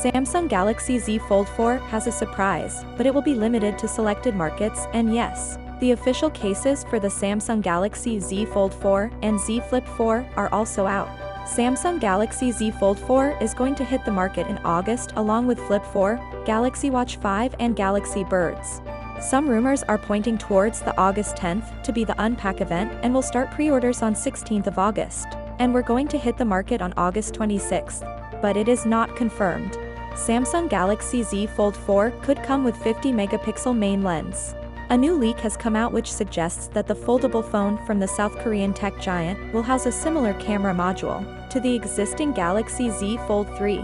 Samsung Galaxy Z Fold 4 has a surprise, but it will be limited to selected markets, and yes, the official cases for the Samsung Galaxy Z Fold 4 and Z Flip 4 are also out. Samsung Galaxy Z Fold 4 is going to hit the market in August along with Flip 4, Galaxy Watch 5 and Galaxy Buds. Some rumors are pointing towards the August 10th to be the unpack event, and will start pre-orders on 16th of August. And we're going to hit the market on August 26th. But it is not confirmed. Samsung Galaxy Z Fold 4 could come with 50-megapixel main lens. A new leak has come out which suggests that the foldable phone from the South Korean tech giant will house a similar camera module to the existing Galaxy Z Fold 3.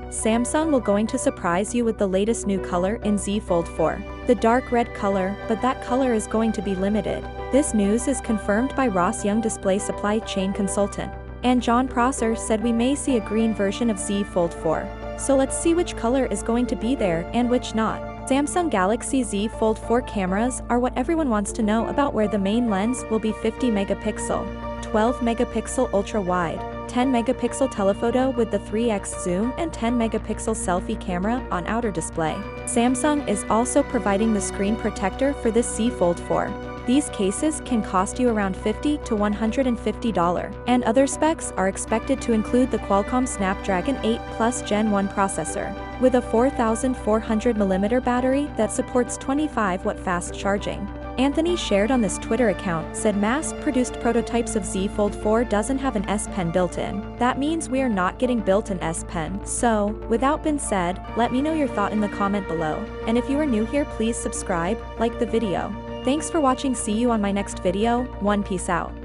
Samsung will going to surprise you with the latest new color in Z Fold 4, the dark red color, but that color is going to be limited. This news is confirmed by Ross Young, display supply chain consultant. And John Prosser said we may see a green version of Z Fold 4. So let's see which color is going to be there and which not. Samsung Galaxy Z Fold 4 cameras are what everyone wants to know about, where the main lens will be 50 megapixel, 12 megapixel ultra wide, 10 megapixel telephoto with the 3x zoom and 10 megapixel selfie camera on outer display. Samsung is also providing the screen protector for this Z Fold 4. These cases can cost you around $50 to $150, and other specs are expected to include the Qualcomm Snapdragon 8 Plus Gen 1 processor, with a 4400mAh battery that supports 25-watt fast charging. Anthony shared on this Twitter account said mass-produced prototypes of Z Fold 4 doesn't have an S Pen built in. That means we are not getting built-in S Pen. So, without being said, let me know your thought in the comment below. And if you are new here, please subscribe, like the video. Thanks for watching. See you on my next video. Peace out.